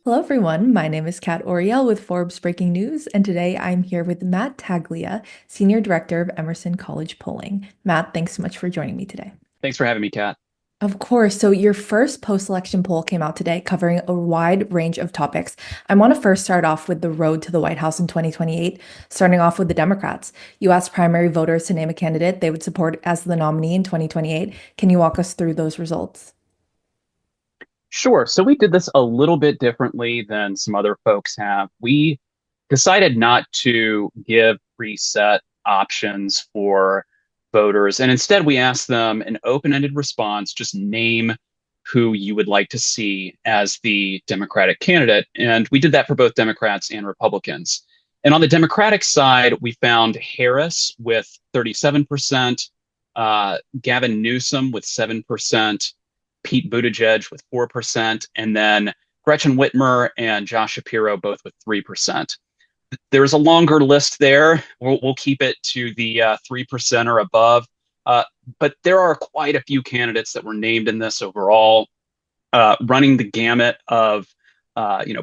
Hello, everyone. My name is Kat Oriel with Forbes Breaking News, and today I'm here with Matt Taglia, Senior Director of Emerson College Polling. Matt, thanks so much for joining me today. Thanks for having me, Kat. Of course. So, your first post-election poll came out today covering a wide range of topics. I want to first start off with the road to the White House in 2028, starting off with the Democrats. You asked primary voters to name a candidate they would support as the nominee in 2028. Can you walk us through those results? Sure. So we did this a little bit differently than some other folks have. We decided not to give preset options for voters, and instead we asked them an open-ended response, just name who you would like to see as the Democratic candidate. And we did that for both Democrats and Republicans. And on the Democratic side, we found Harris with 37%, Gavin Newsom with 7%, Pete Buttigieg with 4%, and then Gretchen Whitmer and Josh Shapiro both with 3%. There's a longer list there. We'll keep it to the 3% or above. Uh, but there are quite a few candidates that were named in this overall, running the gamut of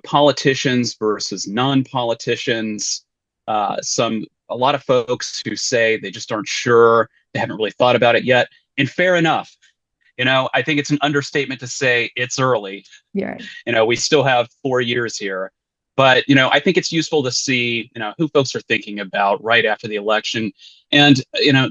politicians versus non-politicians. A lot of folks who say they just aren't sure, they haven't really thought about it yet. And fair enough. I think it's an understatement to say it's early. You're right. We still have 4 years here. But, I think it's useful to see, who folks are thinking about right after the election. And,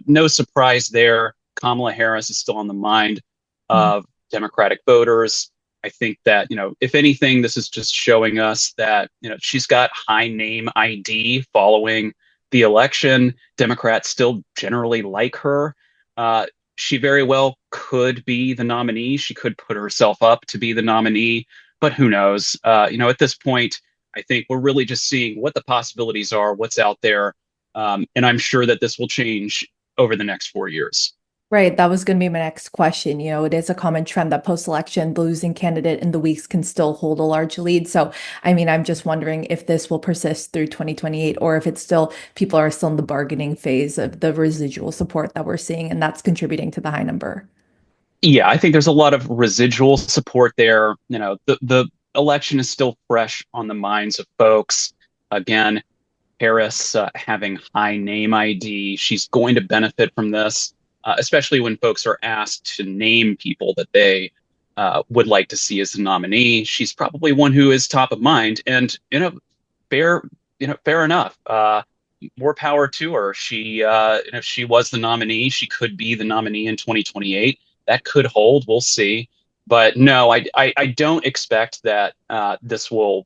no surprise there, Kamala Harris is still on the mind Mhm. of Democratic voters. I think that, if anything, this is just showing us that, she's got high name ID following the election. Democrats still generally like her. Uh, she very well could be the nominee. She could put herself up to be the nominee, but who knows? At this point, I think we're really just seeing what the possibilities are, what's out there. And I'm sure that this will change over the next 4 years. Right, that was going to be my next question. It is a common trend that post-election, the losing candidate in the weeks can still hold a large lead. So, I mean, I'm just wondering if this will persist through 2028 or if it's still people are still in the bargaining phase of the residual support that we're seeing, and that's contributing to the high number. Yeah, I think there's a lot of residual support there. The election is still fresh on the minds of folks. Again, Harris having high name ID, she's going to benefit from this, especially when folks are asked to name people that they would like to see as the nominee. She's probably one who is top of mind, and fair, fair enough. More power to her. If she was the nominee, she could be the nominee in 2028. That could hold. We'll see. But no, I don't expect that this will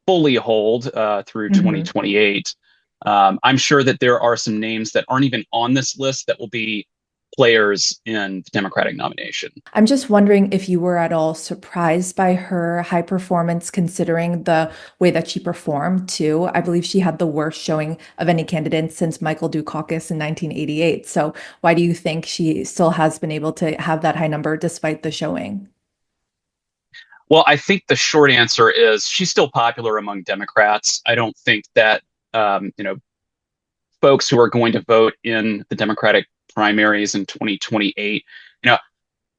fully hold through Mhm. 2028. I'm sure that there are some names that aren't even on this list that will be players in the Democratic nomination. I'm just wondering if you were at all surprised by her high performance, considering the way that she performed too. I believe she had the worst showing of any candidate since Michael Dukakis in 1988. So why do you think she still has been able to have that high number despite the showing? Well, I think the short answer is she's still popular among Democrats. I don't think that folks who are going to vote in the Democratic primaries in 2028,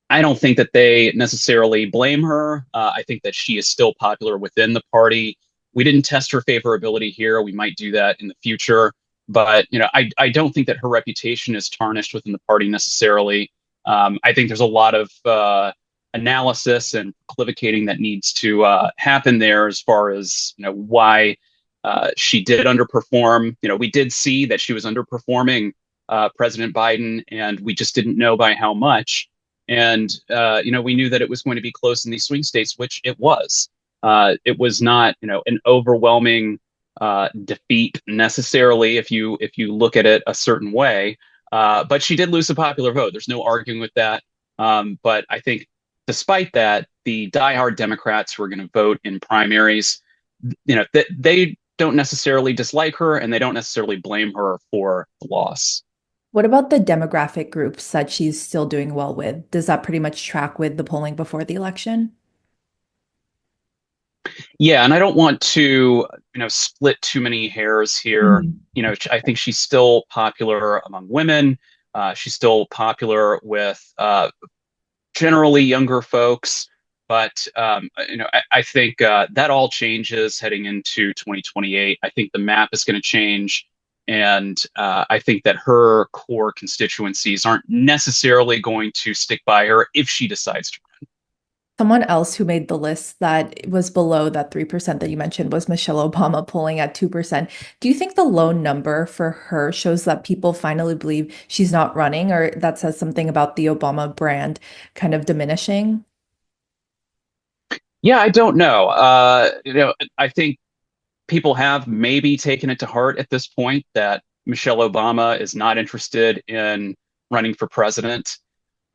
I don't think that they necessarily blame her. I think that she is still popular within the party. We didn't test her favorability here. We might do that in the future. But, I don't think that her reputation is tarnished within the party necessarily. I think there's a lot of analysis and equivocating that needs to happen there as far as, why she did underperform. We did see that she was underperforming President Biden, and we just didn't know by how much. And we knew that it was going to be close in these swing states, which it was. It was not, an overwhelming defeat necessarily if you look at it a certain way. But she did lose the popular vote. There's no arguing with that. But I think, despite that, the diehard Democrats who are going to vote in primaries, they don't necessarily dislike her, and they don't necessarily blame her for the loss. What about the demographic groups that she's still doing well with? Does that pretty much track with the polling before the election? Yeah, and I don't want to, split too many hairs here. Mhm. I think she's still popular among women. She's still popular with generally younger folks. but I think that all changes heading into 2028. I think the map is going to change, and I think that her core constituencies aren't necessarily going to stick by her if she decides to. Someone else who made the list that was below that 3% that you mentioned was Michelle Obama, polling at 2%. Do you think the low number for her shows that people finally believe she's not running, or that says something about the Obama brand kind of diminishing? Yeah, I don't know. I think people have maybe taken it to heart at this point that Michelle Obama is not interested in running for president.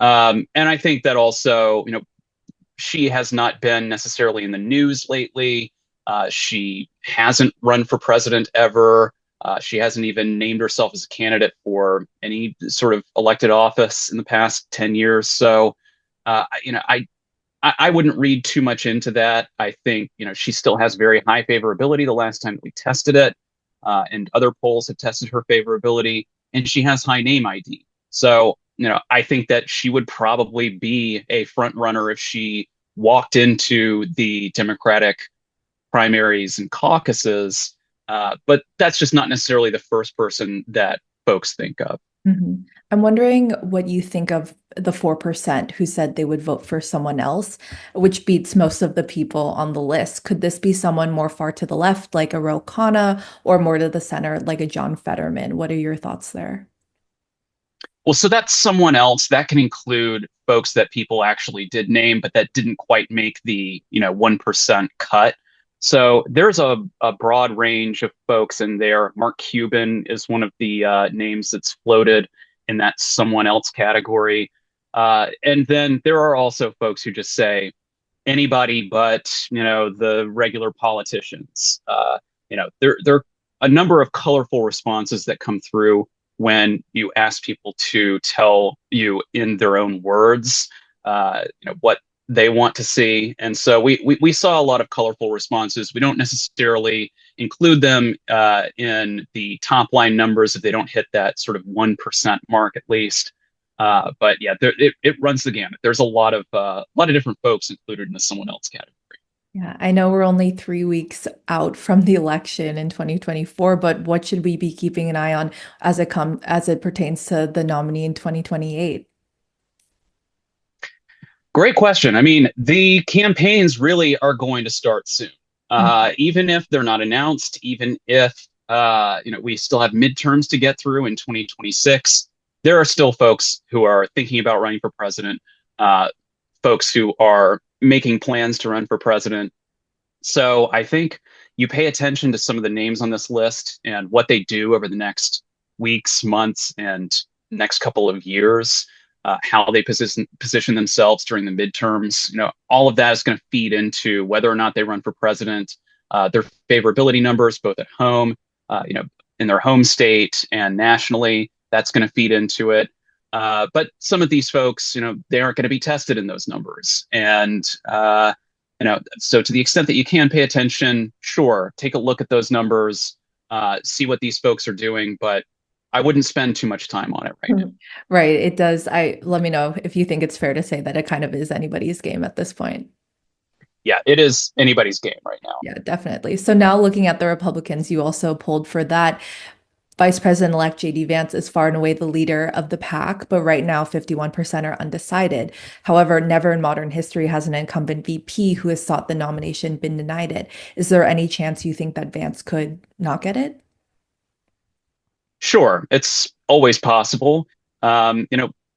And I think that also, she has not been necessarily in the news lately. She hasn't run for president ever. She hasn't even named herself as a candidate for any sort of elected office in the past 10 years. So, I wouldn't read too much into that. I think, she still has very high favorability the last time we tested it, and other polls have tested her favorability, and she has high name ID. So, I think that she would probably be a front runner if she walked into the Democratic primaries and caucuses. But that's just not necessarily the first person that folks think of. Mhm. I'm wondering what you think of the 4% who said they would vote for someone else, which beats most of the people on the list. Could this be someone more far to the left, like a Ro Khanna, or more to the center, like a John Fetterman? What are your thoughts there? Well, so that's someone else. That can include folks that people actually did name, but that didn't quite make the, 1% cut. So there's a broad range of folks in there. Mark Cuban is one of the names that's floated in that someone else category. And then there are also folks who just say anybody but, the regular politicians. There are a number of colorful responses that come through when you ask people to tell you in their own words, what they want to see. And so we saw a lot of colorful responses. We don't necessarily include them in the top line numbers if they don't hit that sort of 1% mark at least. But yeah, it runs the gamut. There's a lot of different folks included in the someone else category. Yeah, I know we're only 3 weeks out from the election in 2024, but what should we be keeping an eye on as it pertains to the nominee in 2028? Great question. I mean, the campaigns really are going to start soon. Even if they're not announced, even if we still have midterms to get through in 2026, there are still folks who are thinking about running for president, folks who are making plans to run for president. So I think you pay attention to some of the names on this list and what they do over the next weeks, months, and next couple of years, how they position themselves during the midterms. All of that is going to feed into whether or not they run for president, their favorability numbers, both at home, in their home state and nationally. That's going to feed into it. But some of these folks, they aren't going to be tested in those numbers. And, so to the extent that you can pay attention, sure, take a look at those numbers, see what these folks are doing, but I wouldn't spend too much time on it right now. Right, it does. Let me know if you think it's fair to say that it kind of is anybody's game at this point. Yeah, it is anybody's game right now. Yeah, definitely. So now looking at the Republicans, you also polled for that. Vice President-elect JD Vance is far and away the leader of the pack, but right now 51% are undecided. However, never in modern history has an incumbent VP who has sought the nomination been denied it. Is there any chance you think that Vance could not get it? Sure, it's always possible.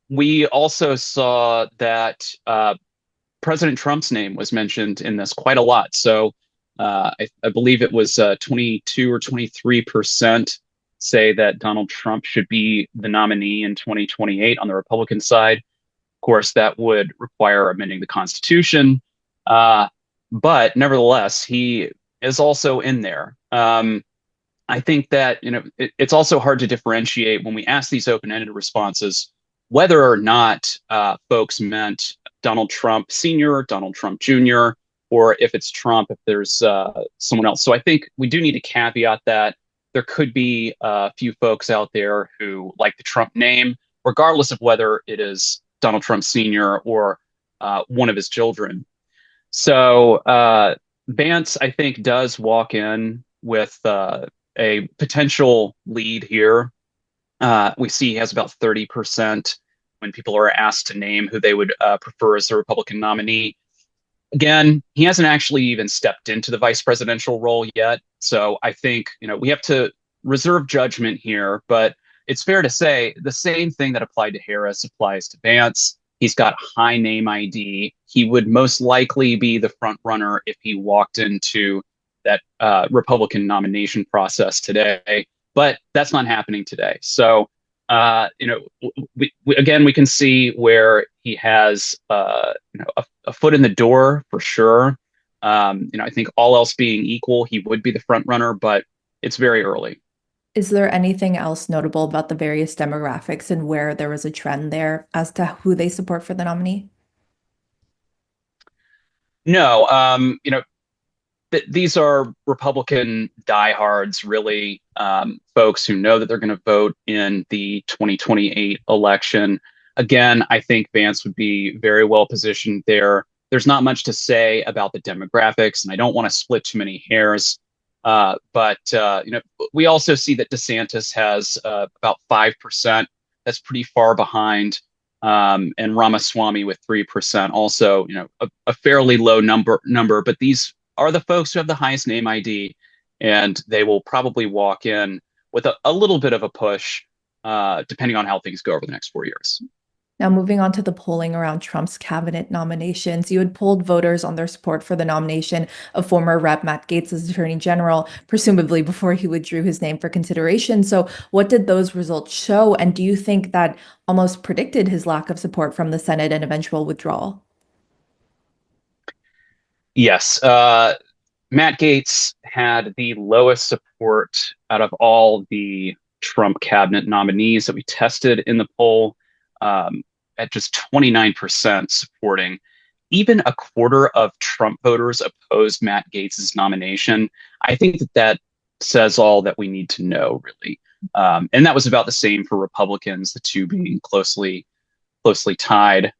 We also saw that President Trump's name was mentioned in this quite a lot. So I believe it was 22 or 23% say that Donald Trump should be the nominee in 2028 on the Republican side. Of course, that would require amending the Constitution. But nevertheless, he is also in there. I think that it's also hard to differentiate when we ask these open-ended responses whether or not folks meant Donald Trump Sr., Donald Trump Jr., or if it's Trump, if there's someone else. So I think we do need to caveat that there could be a few folks out there who like the Trump name, regardless of whether it is Donald Trump Sr. or one of his children. So Vance, I think, does walk in with a potential lead here. We see he has about 30% when people are asked to name who they would prefer as the Republican nominee. Again, he hasn't actually even stepped into the vice presidential role yet. So I think, we have to reserve judgment here, but it's fair to say the same thing that applied to Harris applies to Vance. He's got high name ID. He would most likely be the front runner if he walked into that Republican nomination process today, but that's not happening today. So again, we can see where he has, a foot in the door for sure. I think all else being equal, he would be the front runner, but it's very early. Is there anything else notable about the various demographics and where there was a trend there as to who they support for the nominee? No, these are Republican diehards, really, folks who know that they're going to vote in the 2028 election. Again, I think Vance would be very well positioned there. There's not much to say about the demographics, and I don't want to split too many hairs. But we also see that DeSantis has about 5%. That's pretty far behind. And Ramaswamy with 3%, also, a fairly low number, but these are the folks who have the highest name ID, and they will probably walk in with a little bit of a push, depending on how things go over the next 4 years. Now, moving on to the polling around Trump's cabinet nominations, you had polled voters on their support for the nomination of former Rep. Matt Gaetz as Attorney General, presumably before he withdrew his name for consideration. So, what did those results show? And do you think that almost predicted his lack of support from the Senate and eventual withdrawal? Yes, Matt Gaetz had the lowest support out of all the Trump cabinet nominees that we tested in the poll, at just 29% supporting. Even a quarter of Trump voters opposed Matt Gaetz's nomination. I think that says all that we need to know, really. And that was about the same for Republicans, the two being closely tied.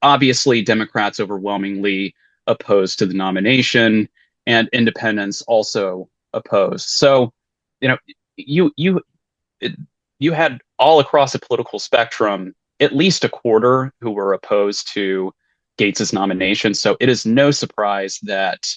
Obviously, Democrats overwhelmingly opposed to the nomination, and independents also opposed. So, you know, you you you had all across the political spectrum at least a quarter who were opposed to Gates's nomination. So it is no surprise that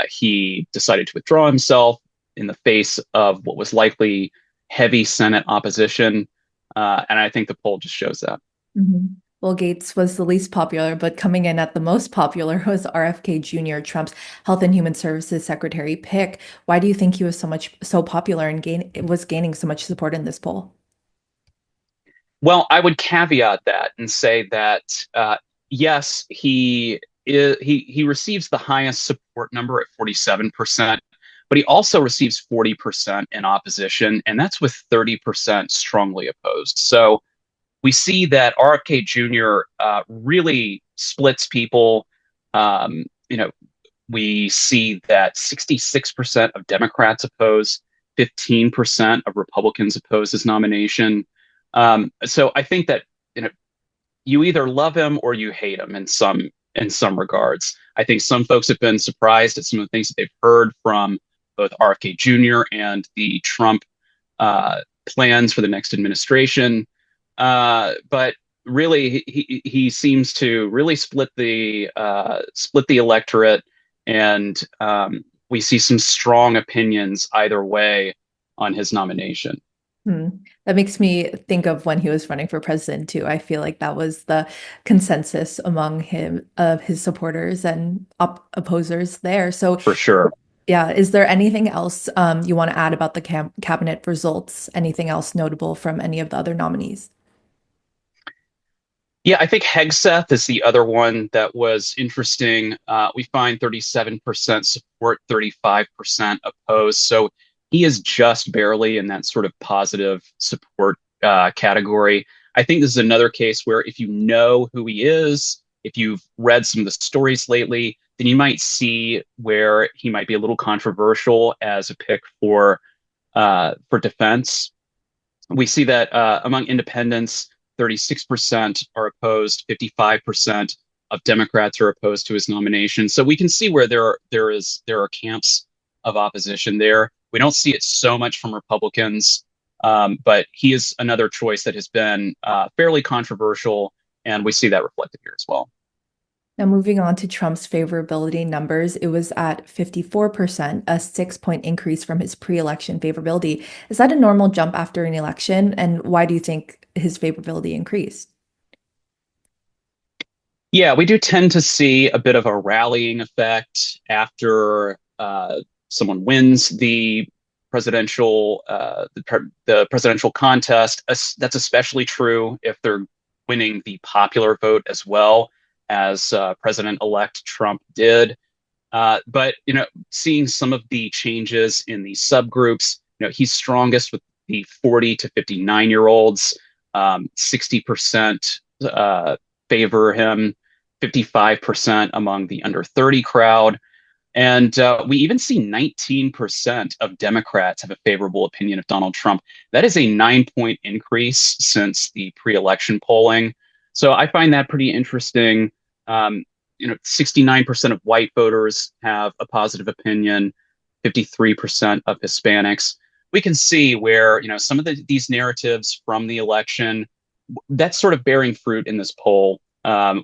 he decided to withdraw himself in the face of what was likely heavy Senate opposition. And I think the poll just shows that. Mhm. Well, Gates was the least popular, but coming in at the most popular was RFK Jr., Trump's Health and Human Services Secretary pick. Why do you think he was so popular and was gaining so much support in this poll? Well, I would caveat that and say that yes, he receives the highest support number at 47%, but he also receives 40% in opposition, and that's with 30% strongly opposed. So we see that RFK Jr. Really splits people. Um, you know, we see that 66% of Democrats oppose, 15% of Republicans oppose his nomination. So I think that you either love him or you hate him in some regards. I think some folks have been surprised at some of the things that they've heard from both RFK Jr. and the Trump plans for the next administration. But really, he seems to really split the electorate, and we see some strong opinions either way on his nomination. Hmm. That makes me think of when he was running for president too. I feel like that was the consensus among him of his supporters and opposers there. So, For sure. yeah, is there anything else you want to add about the cabinet results? Anything else notable from any of the other nominees? Yeah, I think Hegseth is the other one that was interesting. We find 37% support, 35% opposed. So he is just barely in that sort of positive support category. I think this is another case where if you know who he is, if you've read some of the stories lately, then you might see where he might be a little controversial as a pick for defense. We see that among independents, 36% are opposed, 55% of Democrats are opposed to his nomination. So we can see where there are camps of opposition there. We don't see it so much from Republicans, but he is another choice that has been fairly controversial, and we see that reflected here as well. Now, moving on to Trump's favorability numbers, it was at 54%, a 6 point increase from his pre-election favorability. Is that a normal jump after an election? And why do you think his favorability increased? Yeah, we do tend to see a bit of a rallying effect after someone wins the presidential contest. That's especially true if they're winning the popular vote as well, as President-elect Trump did. But seeing some of the changes in the subgroups, he's strongest with the 40 to 59-year-olds. 60% favor him, 55% among the under 30 crowd. And we even see 19% of Democrats have a favorable opinion of Donald Trump. That is a 9 point increase since the pre-election polling. So I find that pretty interesting. 69% of white voters have a positive opinion, 53% of Hispanics. We can see where, some of these narratives from the election, that's sort of bearing fruit in this poll.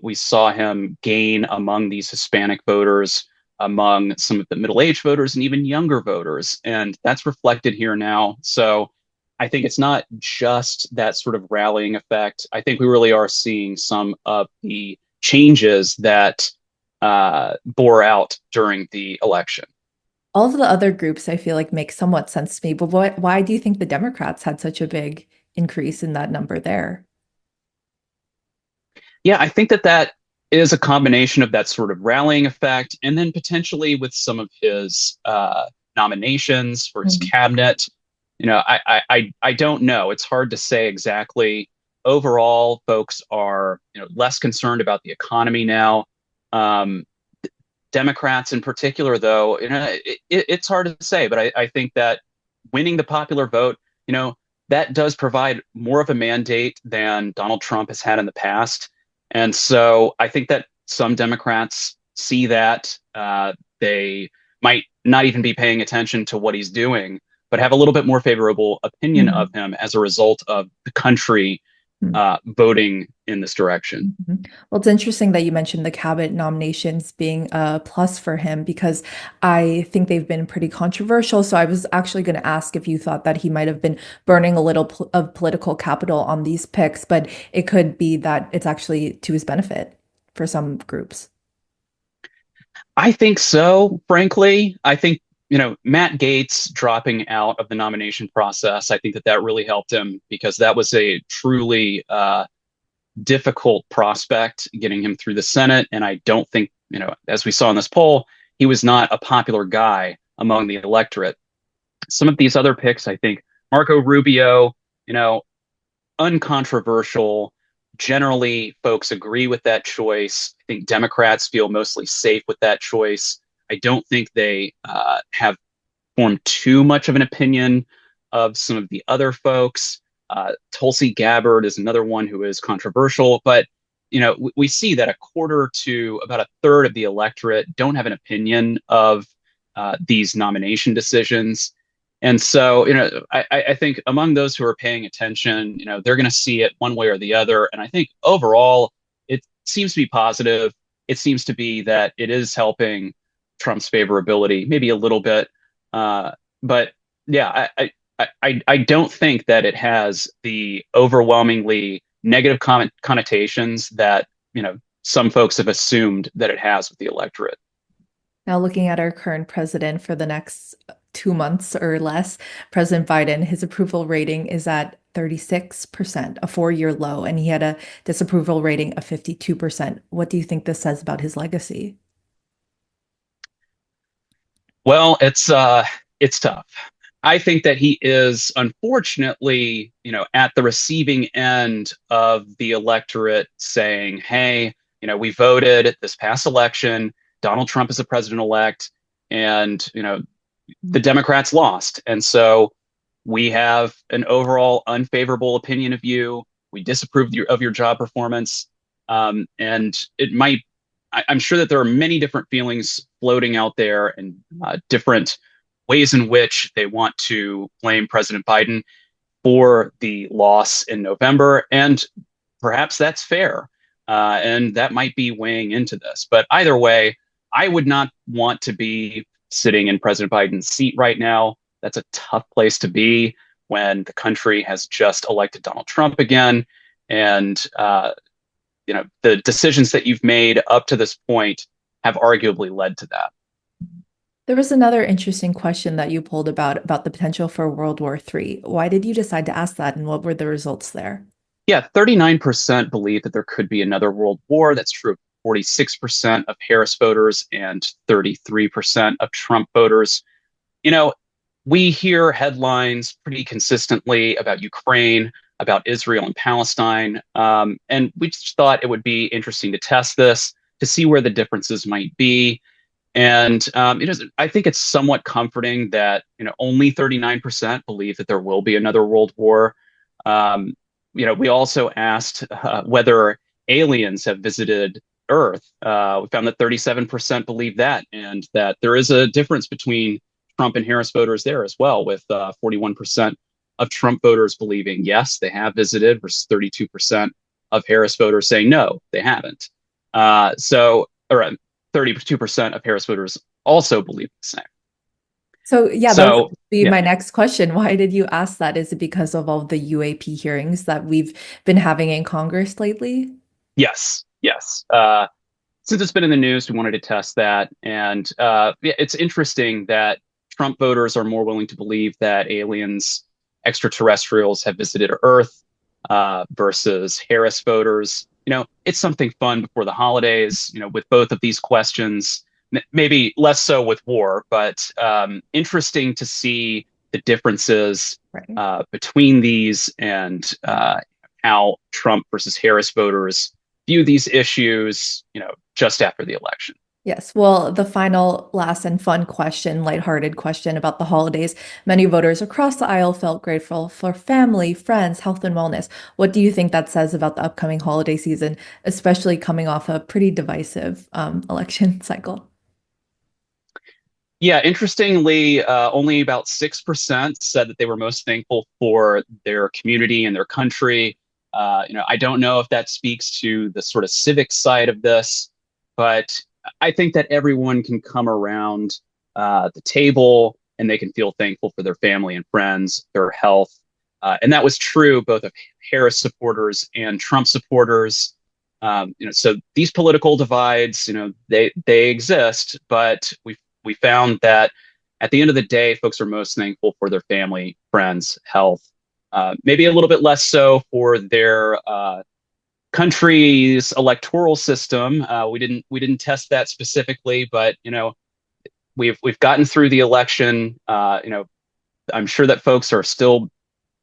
We saw him gain among these Hispanic voters, among some of the middle-aged voters, and even younger voters. And that's reflected here now. So I think it's not just that sort of rallying effect. I think we really are seeing some of the changes that bore out during the election. All of the other groups I feel like make somewhat sense to me, but why do you think the Democrats had such a big increase in that number there? Yeah, I think that is a combination of that sort of rallying effect, and then potentially with some of his nominations for his Mhm. cabinet. I don't know. It's hard to say exactly. Overall, folks are less concerned about the economy now. Um, Democrats in particular, though, it's hard to say, but I think that winning the popular vote, that does provide more of a mandate than Donald Trump has had in the past. And so I think that some Democrats see that. They might not even be paying attention to what he's doing, but have a little bit more favorable opinion of Mhm. him as a result of the country voting in this direction. Mhm. Well, it's interesting that you mentioned the cabinet nominations being a plus for him because I think they've been pretty controversial. So I was actually going to ask if you thought that he might have been burning a little of political capital on these picks, but it could be that it's actually to his benefit for some groups. I think so, frankly. I think, Matt Gaetz dropping out of the nomination process, I think that really helped him because that was a truly difficult prospect getting him through the Senate. And I don't think, as we saw in this poll, he was not a popular guy among the electorate. Some of these other picks, I think Marco Rubio, uncontroversial. Generally, folks agree with that choice. I think Democrats feel mostly safe with that choice. I don't think they have formed too much of an opinion of some of the other folks. Tulsi Gabbard is another one who is controversial, but we see that a quarter to about a third of the electorate don't have an opinion of these nomination decisions. And so, I think among those who are paying attention, they're going to see it one way or the other. And I think overall, it seems to be positive. It seems to be that it is helping Trump's favorability, maybe a little bit. But yeah, I don't think that it has the overwhelmingly negative connotations that, some folks have assumed that it has with the electorate. Now, looking at our current president for the next 2 months or less, President Biden, his approval rating is at 36%, a 4 year low, and he had a disapproval rating of 52%. What do you think this says about his legacy? Well, it's tough. I think that he is unfortunately, at the receiving end of the electorate saying, "Hey, we voted this past election. Donald Trump is the president-elect, and the Democrats lost, and so we have an overall unfavorable opinion of you. We disapprove of your job performance, and it might I'm sure that there are many different feelings floating out there and different ways in which they want to blame President Biden for the loss in November. And perhaps that's fair. And that might be weighing into this. But either way, I would not want to be sitting in President Biden's seat right now. That's a tough place to be when the country has just elected Donald Trump again. And, the decisions that you've made up to this point have arguably led to that. There was another interesting question that you pulled about the potential for World War III. Why did you decide to ask that, and what were the results there? Yeah, 39% believe that there could be another world war. That's true of 46% of Harris voters and 33% of Trump voters. You know, we hear headlines pretty consistently about Ukraine, about Israel and Palestine. And we just thought it would be interesting to test this to see where the differences might be. And I think it's somewhat comforting that only 39% believe that there will be another world war. Um, we also asked whether aliens have visited Earth. We found that 37% believe that, and that there is a difference between Trump and Harris voters there as well, with 41% of Trump voters believing yes, they have visited, versus 32% of Harris voters saying no, they haven't. Or 32% of Harris voters also believe the same. So yeah, that was So, going to be yeah, my next question. Why did you ask that? Is it because of all the UAP hearings that we've been having in Congress lately? yes, yes. Since it's been in the news, we wanted to test that. And yeah, it's interesting that Trump voters are more willing to believe that aliens, extraterrestrials, have visited Earth versus Harris voters. It's something fun before the holidays, with both of these questions. Maybe less so with war, but interesting to see the differences Right. between these and how Trump versus Harris voters view these issues, just after the election. Yes. Well, the final, last, and fun question, lighthearted question about the holidays. Many voters across the aisle felt grateful for family, friends, health, and wellness. What do you think that says about the upcoming holiday season, especially coming off a pretty divisive election cycle? Yeah, interestingly, only about 6% said that they were most thankful for their community and their country. I don't know if that speaks to the sort of civic side of this, but I think that everyone can come around the table and they can feel thankful for their family and friends, their health. And that was true both of Harris supporters and Trump supporters. So these political divides, they exist, but we found that at the end of the day, folks are most thankful for their family, friends, health, maybe a little bit less so for their country's electoral system. We didn't test that specifically, but we've gotten through the election. I'm sure that folks are still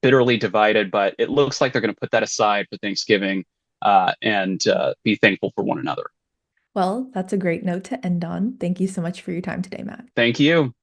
bitterly divided, but it looks like they're going to put that aside for Thanksgiving and be thankful for one another. Well, that's a great note to end on. Thank you so much for your time today, Matt. Thank you.